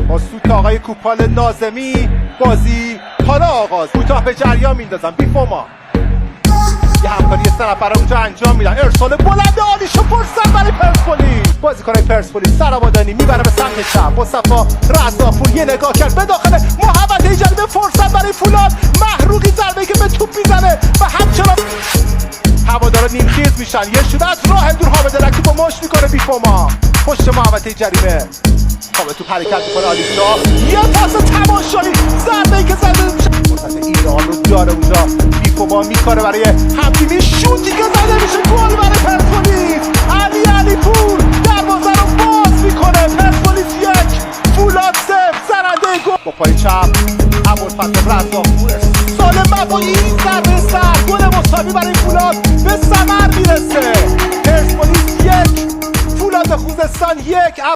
با سوت آقای کوپال ناظمی بازی حالا آغاز. کوتاه به جریان میندازم بیفوما، یه همکاری سه نفره اونجا انجام میدن. ارسال بلند عالی شو، فرصت برای پرسپولیس. بازیکن پرسپولیس سرآبادانی میبره به سمت چپ. مصطفی رضاپور یه نگاه کرد به داخل محوطه جریمه، فرصت برای فولاد. محروقی ضربه که به توپ میزنه و همچنان هوادارا نیمتیز میشن. یه شوت از راه دور حامد رکی با مشت میکنه بیفوما پشت محوطه جریمه. حامد توپ حرکت میکنه آلیسا، یه پاس تماشایی، ضربه‌ای که زده فرصت ایران رو داره اونجا. بیفوما میکنه برای همتیمی، شوتی که زده میشه، گل برای پرسپولیس. علی پور